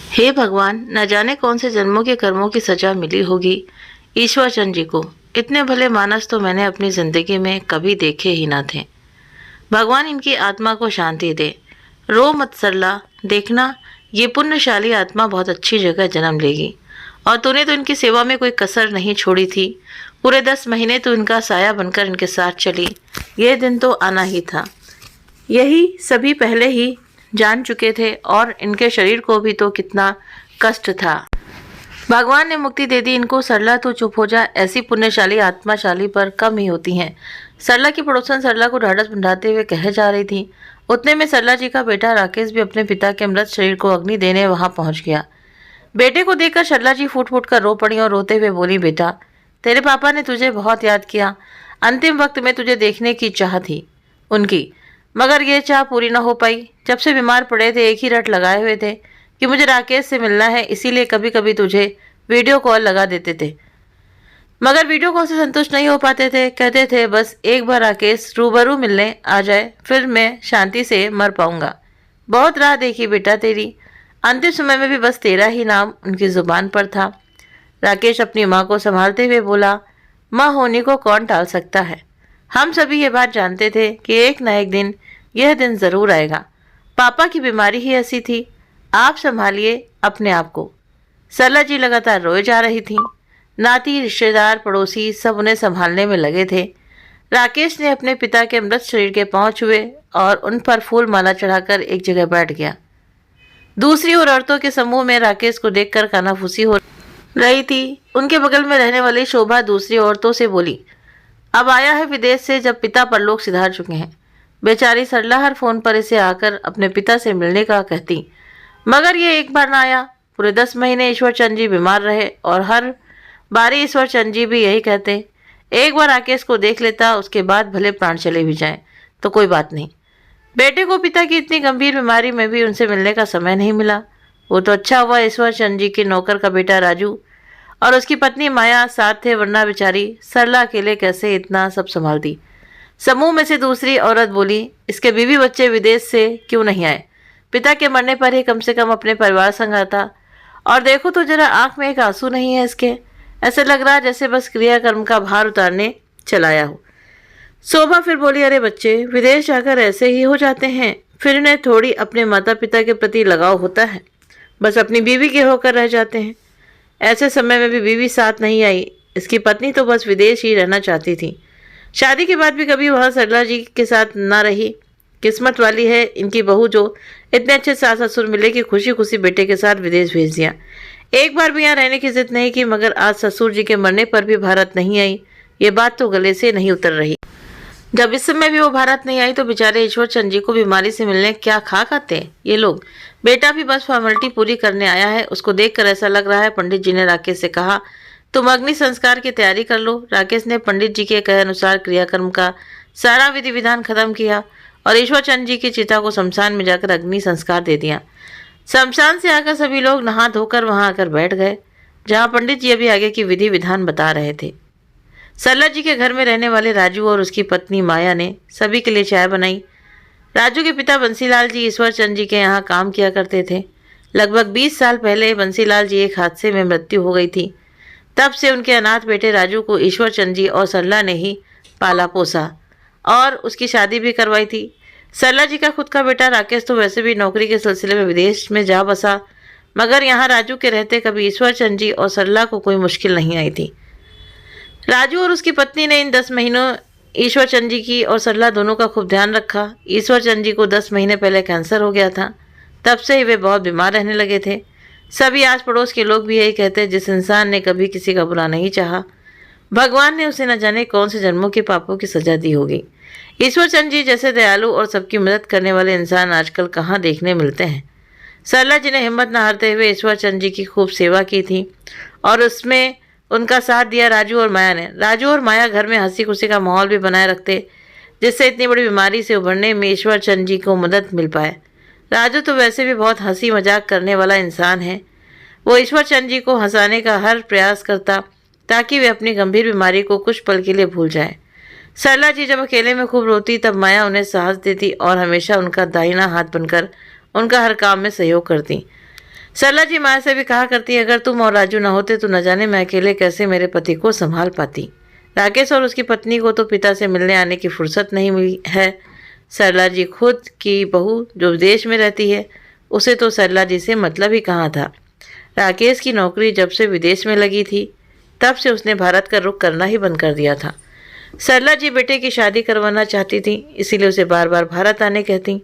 हे भगवान, न जाने कौन से जन्मों के कर्मों की सजा मिली होगी ईश्वर चंद जी को। इतने भले मानस तो मैंने अपनी जिंदगी में कभी देखे ही ना थे। भगवान इनकी आत्मा को शांति दे। रो मत सरला, देखना ये पुण्यशाली आत्मा बहुत अच्छी जगह जन्म लेगी। और तूने तो इनकी सेवा में कोई कसर नहीं छोड़ी थी। पूरे 10 महीने तो इनका साया बनकर इनके साथ चली। यह दिन तो आना ही था। यही सभी पहले ही जान चुके थे और इनके शरीर को भी तो कितना कष्ट था। भगवान ने मुक्ति दे दी इनको। सरला तो चुप हो जा, ऐसी पुण्यशाली आत्माशाली पर कम ही होती हैं। सरला की पड़ोसन सरला को ढाढ़स बंधाते हुए कहे जा रही थी। उतने में सरला जी का बेटा राकेश भी अपने पिता के मृत शरीर को अग्नि देने वहां पहुंच गया। बेटे को देखकर सरला जी फूट फूट कर रो पड़ी और रोते हुए बोली, बेटा तेरे पापा ने तुझे बहुत याद किया। अंतिम वक्त में तुझे देखने की चाह थी उनकी, मगर ये चाह पूरी न हो पाई। जब से बीमार पड़े थे एक ही रट लगाए हुए थे कि मुझे राकेश से मिलना है, इसीलिए कभी कभी तुझे वीडियो कॉल लगा देते थे, मगर वीडियो कॉल से संतुष्ट नहीं हो पाते थे। कहते थे बस एक बार राकेश रूबरू मिलने आ जाए, फिर मैं शांति से मर पाऊंगा। बहुत राह देखी बेटा तेरी। अंतिम समय में भी बस तेरा ही नाम उनकी जुबान पर था। राकेश अपनी माँ को संभालते हुए बोला, माँ होने को कौन टाल सकता है। हम सभी ये बात जानते थे कि एक न एक दिन यह दिन जरूर आएगा। पापा की बीमारी ही ऐसी थी। आप संभालिए अपने आप को। सरला जी लगातार रोए जा रही थी। नाती, रिश्तेदार, पड़ोसी सब उन्हें संभालने में लगे थे। राकेश ने अपने पिता के मृत शरीर के पांव छुए और उन पर फूल माला चढ़ाकर एक जगह बैठ गया। दूसरी ओर औरतों के समूह में राकेश को देखकर कानाफूसी हो रही थी। उनके बगल में रहने वाली शोभा दूसरी औरतों से बोली, अब आया है विदेश से जब पिता परलोक सिधार चुके हैं। बेचारी सरला हर फोन पर इसे आकर अपने पिता से मिलने का कहती, मगर ये एक बार ना आया। पूरे 10 महीने ईश्वर चंद जी बीमार रहे और हर बारी ईश्वर चंद जी भी यही कहते, एक बार राकेश को देख लेता, उसके बाद भले प्राण चले भी जाएं तो कोई बात नहीं। बेटे को पिता की इतनी गंभीर बीमारी में भी उनसे मिलने का समय नहीं मिला। वो तो अच्छा हुआ ईश्वर चंद जी के नौकर का बेटा राजू और उसकी पत्नी माया साथ थे, वरना बेचारी सरला अकेले कैसे इतना सब संभालती। समूह में से दूसरी औरत बोली, इसके बीवी बच्चे विदेश से क्यों नहीं आए। पिता के मरने पर ही कम से कम अपने परिवार संग आता। और देखो तो जरा आंख में एक आंसू नहीं है इसके। ऐसे लग रहा है जैसे बस क्रियाकर्म का भार उतारने चलाया हो। शोभा फिर बोली, अरे बच्चे विदेश जाकर ऐसे ही हो जाते हैं, फिर इन्हें थोड़ी अपने माता पिता के प्रति लगाव होता है, बस अपनी बीवी के होकर रह जाते हैं। ऐसे समय में भी बीवी साथ नहीं आई। इसकी पत्नी तो बस विदेश ही रहना चाहती थी। शादी के बाद भी कभी वह सरला जी के साथ ना रही। किस्मत वाली है इनकी बहू जो इतने अच्छे सास ससुर मिले कि खुशी खुशी बेटे के साथ विदेश भेज दिया। एक बार भी यहाँ रहने की जिद नहीं की, मगर आज ससुर जी के मरने पर भी भारत नहीं आई। ये बात तो गले से नहीं उतर रही। जब इस समय भी वो भारत नहीं आई तो बेचारे ईश्वर चंद जी को बीमारी से मिलने क्या खा खाते ये लोग। बेटा भी बस फॉर्मेलिटी पूरी करने आया है। उसको देखकर ऐसा लग रहा है। पंडित जी ने राकेश से कहा, तुम अग्नि संस्कार की तैयारी कर लो। राकेश ने पंडित जी के कहे अनुसार क्रियाक्रम का सारा विधि विधान खत्म किया और ईश्वर चंद जी की चिता को शमशान में जाकर अग्नि संस्कार दे दिया। शमशान से आकर सभी लोग नहा धोकर वहां आकर बैठ गए, जहां पंडित जी अभी आगे की विधि विधान बता रहे थे। सरला जी के घर में रहने वाले राजू और उसकी पत्नी माया ने सभी के लिए चाय बनाई। राजू के पिता बंसीलाल जी ईश्वर चंद जी के यहाँ काम किया करते थे। लगभग 20 साल पहले बंसीलाल जी एक हादसे में मृत्यु हो गई थी। तब से उनके अनाथ बेटे राजू को ईश्वर चंद जी और सरला ने ही पाला पोसा और उसकी शादी भी करवाई थी। सरला जी का खुद का बेटा राकेश तो वैसे भी नौकरी के सिलसिले में विदेश में जा बसा, मगर यहाँ राजू के रहते कभी ईश्वर चंद जी और सरला को कोई मुश्किल नहीं आई थी। राजू और उसकी पत्नी ने इन 10 महीनों ईश्वर चंद जी की और सरला दोनों का खूब ध्यान रखा। ईश्वर चंद जी को 10 महीने पहले कैंसर हो गया था। तब से ही वे बहुत बीमार रहने लगे थे। सभी आस पड़ोस के लोग भी यही कहते, जिस इंसान ने कभी किसी का बुरा नहीं चाहा, भगवान ने उसे न जाने कौन से जन्मों के पापों की सजा दी होगी। ईश्वर चंद जी जैसे दयालु और सबकी मदद करने वाले इंसान आजकल कहाँ देखने मिलते हैं। सरला जी ने हिम्मत न हारते हुए ईश्वर चंद जी की खूब सेवा की थी और उसमें उनका साथ दिया राजू और माया ने। राजू और माया घर में हंसी खुशी का माहौल भी बनाए रखते, जिससे इतनी बड़ी बीमारी से उभरने में ईश्वर चंद जी को मदद मिल पाए। राजू तो वैसे भी बहुत हंसी मजाक करने वाला इंसान है। वो ईश्वर चंद जी को हंसाने का हर प्रयास करता ताकि वे अपनी गंभीर बीमारी को कुछ पल के लिए भूल जाएं। सरला जी जब अकेले में खूब रोती तब माया उन्हें साहस देती और हमेशा उनका दाहिना हाथ बनकर उनका हर काम में सहयोग करती। सरला जी माया से भी कहा करती है, अगर तुम और राजू न होते तो न जाने मैं अकेले कैसे मेरे पति को संभाल पाती। राकेश और उसकी पत्नी को तो पिता से मिलने आने की फुर्सत नहीं मिली है। सरला जी खुद की बहू जो विदेश में रहती है, उसे तो सरला जी से मतलब ही कहाँ था। राकेश की नौकरी जब से विदेश में लगी थी, तब से उसने भारत का रुख करना ही बंद कर दिया था। सरला जी बेटे की शादी करवाना चाहती थी, इसीलिए उसे बार बार भारत आने कहती,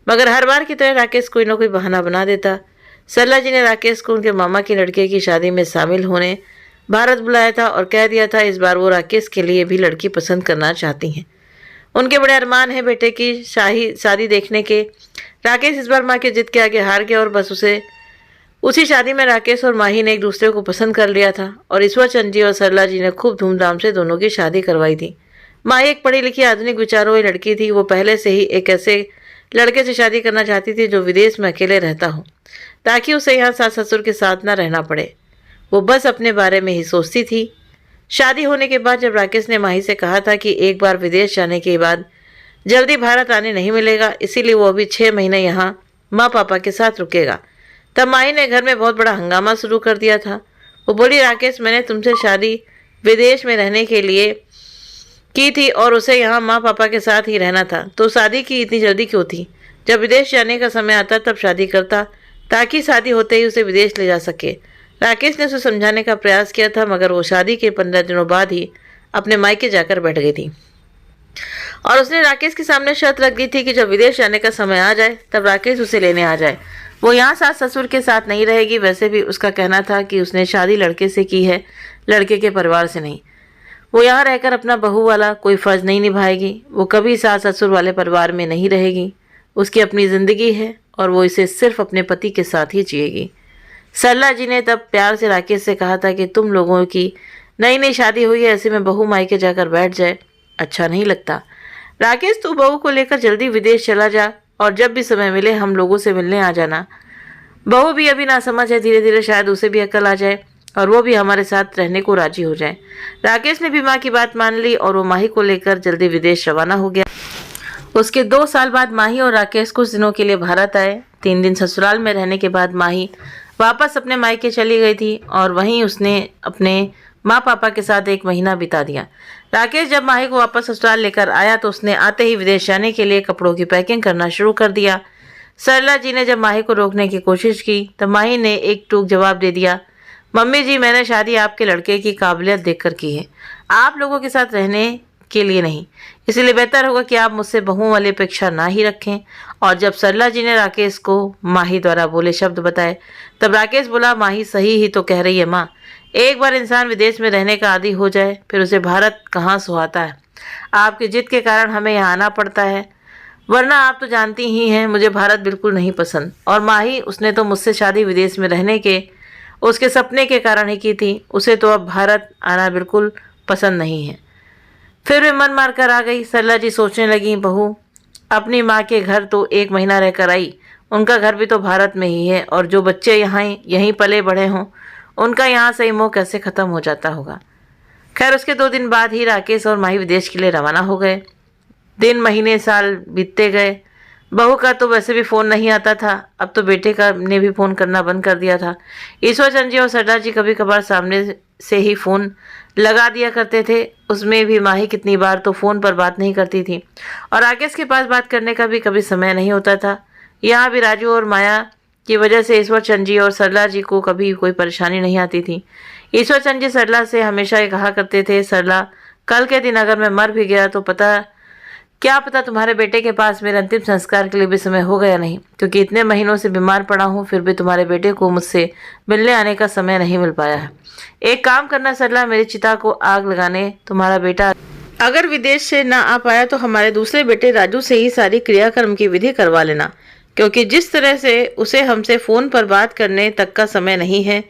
मगर हर बार की तरह राकेश कोई ना कोई बहाना बना देता। सरला जी ने राकेश को उनके मामा के लड़के की शादी में शामिल होने भारत बुलाया था और कह दिया था इस बार वो राकेश के लिए भी लड़की पसंद करना चाहती हैं। उनके बड़े अरमान हैं बेटे की शाही शादी देखने के। राकेश इस बार माँ की जिद के आगे हार गया और बस उसी शादी में राकेश और माही ने एक दूसरे को पसंद कर लिया था और ईश्वर चंद जी और सरला जी ने खूब धूमधाम से दोनों की शादी करवाई थी। माही एक पढ़ी लिखी आधुनिक विचारों वाली लड़की थी। वो पहले से ही एक ऐसे लड़के से शादी करना चाहती थी जो विदेश में अकेले रहता हो, ताकि उसे यहाँ सास ससुर के साथ न रहना पड़े। वो बस अपने बारे में ही सोचती थी। शादी होने के बाद जब राकेश ने माही से कहा था कि एक बार विदेश जाने के बाद जल्दी भारत आने नहीं मिलेगा, इसीलिए वो अभी 6 महीने यहाँ माँ पापा के साथ रुकेगा, तब माही ने घर में बहुत बड़ा हंगामा शुरू कर दिया था। वो बोली, राकेश मैंने तुमसे शादी विदेश में रहने के लिए की थी और उसे यहाँ माँ पापा के साथ ही रहना था, तो शादी की इतनी जल्दी क्यों थी? जब विदेश जाने का समय आता तब शादी करता, ताकि शादी होते ही उसे विदेश ले जा सके। राकेश ने उसे समझाने का प्रयास किया था, मगर वो शादी के 15 दिनों बाद ही अपने मायके जाकर बैठ गई थी और उसने राकेश के सामने शर्त रख दी थी कि जब विदेश जाने का समय आ जाए तब राकेश उसे लेने आ जाए। वो यहाँ सास ससुर के साथ नहीं रहेगी। वैसे भी उसका कहना था कि उसने शादी लड़के से की है, लड़के के परिवार से नहीं। वो यहाँ रहकर अपना बहू वाला कोई फ़र्ज नहीं निभाएगी। वो कभी सास ससुर वाले परिवार में नहीं रहेगी। उसकी अपनी ज़िंदगी है और वो इसे सिर्फ अपने पति के साथ ही जिएगी। सरला जी ने तब प्यार से राकेश से कहा था कि तुम लोगों की नई नई शादी हुई है, ऐसे में बहू मायके जाकर बैठ जाए, अच्छा नहीं लगता। राकेश तू बहू को लेकर जल्दी विदेश चला जा और जब भी समय मिले हम लोगों से मिलने आ जाना। बहू भी अभी ना समझ है, धीरे धीरे शायद उसे भी अकल आ जाए और वो भी हमारे साथ रहने को राजी हो जाए। राकेश ने भी माँ की बात मान ली और वो माही को लेकर जल्दी विदेश रवाना हो गया। उसके 2 साल बाद माही और राकेश कुछ दिनों के लिए भारत आए। 3 दिन ससुराल में रहने के बाद माही वापस अपने मायके चली गई थी और वहीं उसने अपने माँ पापा के साथ 1 महीना बिता दिया। राकेश जब माही को वापस ससुराल लेकर आया तो उसने आते ही विदेश जाने के लिए कपड़ों की पैकिंग करना शुरू कर दिया। सरला जी ने जब माही को रोकने की कोशिश की तब माही ने एक टूक जवाब दे दिया, मम्मी जी मैंने शादी आपके लड़के की काबिलियत देखकर की है, आप लोगों के साथ रहने के लिए नहीं, इसलिए बेहतर होगा कि आप मुझसे बहुओं वाली अपेक्षा ना ही रखें। और जब सरला जी ने राकेश को माही द्वारा बोले शब्द बताए तब राकेश बोला, माही सही ही तो कह रही है माँ, एक बार इंसान विदेश में रहने का आदी हो जाए फिर उसे भारत कहाँ सुहाता है। आपकी जिद के कारण हमें यहाँ आना पड़ता है, वरना आप तो जानती ही हैं मुझे भारत बिल्कुल नहीं पसंद। और माही उसने तो मुझसे शादी विदेश में रहने के उसके सपने के कारण ही की थी, उसे तो अब भारत आना बिल्कुल पसंद नहीं है। फिर वे मन मार कर आ गई। सरला जी सोचने लगी, बहू अपनी माँ के घर तो 1 महीना रहकर आई, उनका घर भी तो भारत में ही है और जो बच्चे यहीं पले बढ़े हों उनका यहाँ से मोह कैसे ख़त्म हो जाता होगा। खैर उसके 2 दिन बाद ही राकेश और माही विदेश के लिए रवाना हो गए। दिन महीने साल बीतते गए। बहू का तो वैसे भी फ़ोन नहीं आता था, अब तो बेटे का ने भी फ़ोन करना बंद कर दिया था। ईश्वर चंद जी और सरदार जी कभी कभार सामने से ही फ़ोन लगा दिया करते थे, उसमें भी माही कितनी बार तो फ़ोन पर बात नहीं करती थी और राकेश के पास बात करने का भी कभी समय नहीं होता था। यहाँ भी राजू और माया की वजह से ईश्वर चंद जी और सरला जी को कभी कोई परेशानी नहीं आती थी। ईश्वर चंद जी सरला से हमेशा ये कहा करते थे, सरला कल के दिन अगर मैं मर भी गया तो क्या पता तुम्हारे बेटे के पास मेरे अंतिम संस्कार के लिए भी समय हो गया नहीं, क्योंकि इतने महीनों से बीमार पड़ा हूँ फिर भी तुम्हारे बेटे को मुझसे मिलने आने का समय नहीं मिल पाया है। एक काम करना सरला, मेरी चिता को आग लगाने तुम्हारा बेटा अगर विदेश से ना आ पाया तो हमारे दूसरे बेटे राजू से ही सारी क्रियाकर्म की विधि करवा लेना, क्योंकि जिस तरह से उसे हमसे फ़ोन पर बात करने तक का समय नहीं है,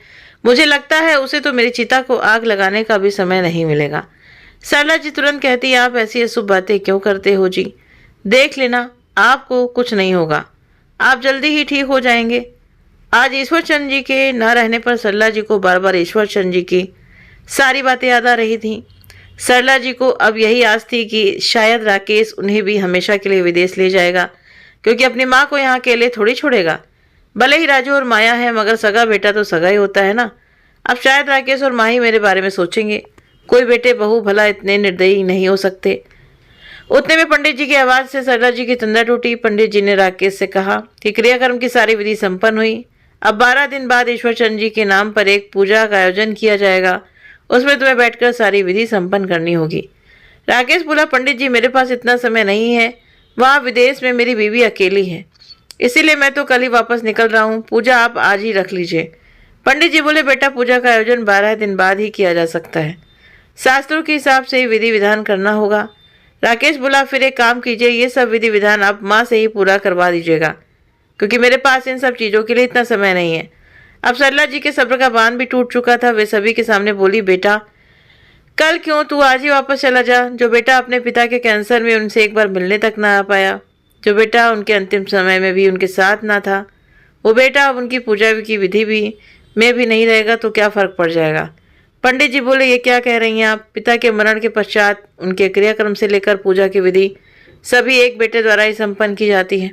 मुझे लगता है उसे तो मेरी चिता को आग लगाने का भी समय नहीं मिलेगा। सरला जी तुरंत कहती, आप ऐसी अशुभ बातें क्यों करते हो जी, देख लेना आपको कुछ नहीं होगा, आप जल्दी ही ठीक हो जाएंगे। आज ईश्वर चंद जी के न रहने पर सरला जी को बार बार ईश्वर चंद जी की सारी बातें याद आ रही थीं। सरला जी को अब यही आस थी कि शायद राकेश उन्हें भी हमेशा के लिए विदेश ले जाएगा, क्योंकि अपनी माँ को यहाँ अकेले थोड़ी छोड़ेगा। भले ही राजू और माया है, मगर सगा बेटा तो सगा ही होता है ना। अब शायद राकेश और माही मेरे बारे में सोचेंगे। कोई बेटे बहू भला इतने निर्दयी नहीं हो सकते। उतने में पंडित जी की आवाज़ से सरला जी की तंद्रा टूटी। पंडित जी ने राकेश से कहा कि क्रियाक्रम की सारी विधि संपन्न हुई। अब 12 दिन बाद ईश्वर चंद्र जी के नाम पर एक पूजा का आयोजन किया जाएगा। उसमें तुम्हें बैठकर सारी विधि संपन्न करनी होगी। राकेश बोला, पंडित जी मेरे पास इतना समय नहीं है, वहाँ विदेश में मेरी बीवी अकेली है, इसीलिए मैं तो कल ही वापस निकल रहा हूँ। पूजा आप आज ही रख लीजिए। पंडित जी बोले, बेटा पूजा का आयोजन 12 दिन बाद ही किया जा सकता है, शास्त्रों के हिसाब से ही विधि विधान करना होगा। राकेश बोला, फिर एक काम कीजिए, ये सब विधि विधान आप माँ से ही पूरा करवा दीजिएगा, क्योंकि मेरे पास इन सब चीज़ों के लिए इतना समय नहीं है। अब सरला जी के सब्र का बांध भी टूट चुका था। वे सभी के सामने बोली, बेटा कल क्यों, तू आज ही वापस चला जा। जो बेटा अपने पिता के कैंसर में उनसे एक बार मिलने तक ना आ पाया, जो बेटा उनके अंतिम समय में भी उनके साथ ना था, वो बेटा अब उनकी पूजा की विधि में भी नहीं रहेगा तो क्या फ़र्क पड़ जाएगा। पंडित जी बोले, ये क्या कह रही हैं आप। पिता के मरण के पश्चात उनके क्रियाक्रम से लेकर पूजा की विधि सभी एक बेटे द्वारा ही संपन्न की जाती है,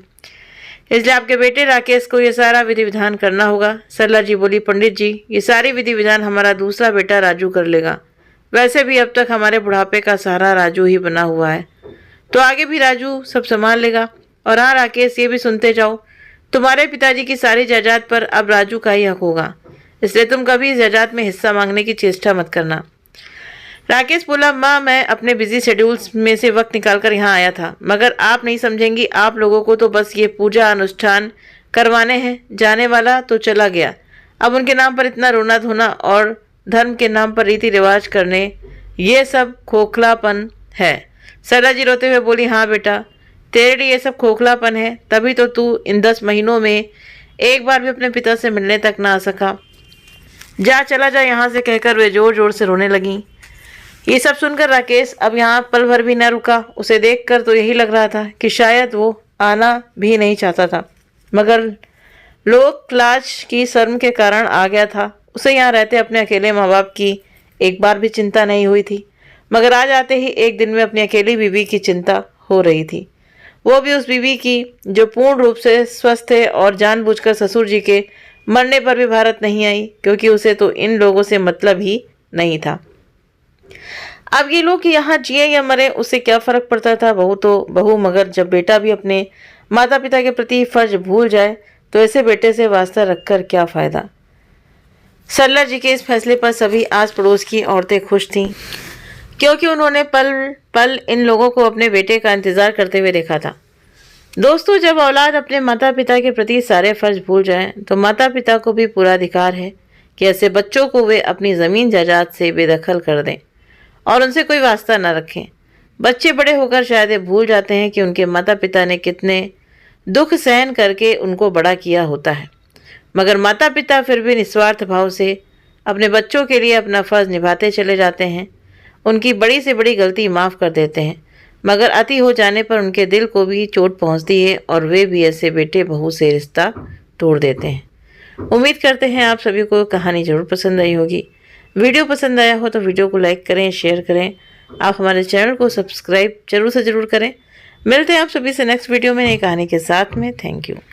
इसलिए आपके बेटे राकेश को ये सारा विधि विधान करना होगा। सरला जी बोली, पंडित जी ये सारी विधि विधान हमारा दूसरा बेटा राजू कर लेगा। वैसे भी अब तक हमारे बुढ़ापे का सहारा राजू ही बना हुआ है, तो आगे भी राजू सब संभाल लेगा। और हाँ राकेश, ये भी सुनते जाओ, तुम्हारे पिताजी की सारी जायदाद पर अब राजू का ही हक होगा, इसलिए तुम कभी इस जायदाद में हिस्सा मांगने की चेष्टा मत करना। राकेश बोला, माँ मैं अपने बिजी शेड्यूल्स में से वक्त निकालकर यहाँ आया था, मगर आप नहीं समझेंगी। आप लोगों को तो बस ये पूजा अनुष्ठान करवाने हैं, जाने वाला तो चला गया। अब उनके नाम पर इतना रोना धोना और धर्म के नाम पर रीति रिवाज करने, ये सब खोखलापन है। सरला जी रोते हुए बोली, हाँ बेटा तेरे लिए ये सब खोखलापन है, तभी तो तू इन 10 महीनों में एक बार भी अपने पिता से मिलने तक ना आ सका। जा चला जा यहाँ से, कहकर वे जोर जोर से रोने लगी। ये सब सुनकर राकेश अब यहाँ पल भर भी न रुका। उसे देखकर तो यही लग रहा था कि शायद वो आना भी नहीं चाहता था, मगर लोक लाज की शर्म के कारण आ गया था। उसे यहाँ रहते अपने अकेले माँ बाप की एक बार भी चिंता नहीं हुई थी, मगर आज आते ही एक दिन में अपनी अकेली बीवी की चिंता हो रही थी। वो भी उस बीवी की जो पूर्ण रूप से स्वस्थ है और जानबूझकर ससुर जी के मरने पर भी भारत नहीं आई, क्योंकि उसे तो इन लोगों से मतलब ही नहीं था। अब ये लोग यहाँ जिए या मरे उससे क्या फ़र्क पड़ता था। बहू तो बहू, मगर जब बेटा भी अपने माता पिता के प्रति फर्ज भूल जाए तो ऐसे बेटे से वास्ता रखकर क्या फ़ायदा। सरला जी के इस फैसले पर सभी आस पड़ोस की औरतें खुश थीं, क्योंकि उन्होंने पल पल इन लोगों को अपने बेटे का इंतज़ार करते हुए देखा था। दोस्तों, जब औलाद अपने माता पिता के प्रति सारे फर्ज भूल जाएं, तो माता पिता को भी पूरा अधिकार है कि ऐसे बच्चों को वे अपनी ज़मीन जायदाद से बेदखल कर दें और उनसे कोई वास्ता न रखें। बच्चे बड़े होकर शायद भूल जाते हैं कि उनके माता पिता ने कितने दुख सहन करके उनको बड़ा किया होता है, मगर माता पिता फिर भी निस्वार्थ भाव से अपने बच्चों के लिए अपना फ़र्ज निभाते चले जाते हैं। उनकी बड़ी से बड़ी गलती माफ़ कर देते हैं, मगर अति हो जाने पर उनके दिल को भी चोट पहुंचती है और वे भी ऐसे बेटे बहू से रिश्ता तोड़ देते हैं। उम्मीद करते हैं आप सभी को कहानी ज़रूर पसंद आई होगी। वीडियो पसंद आया हो तो वीडियो को लाइक करें, शेयर करें। आप हमारे चैनल को सब्सक्राइब जरूर से ज़रूर करें। मिलते हैं आप सभी से नेक्स्ट वीडियो में नई कहानी के साथ में। Thank you.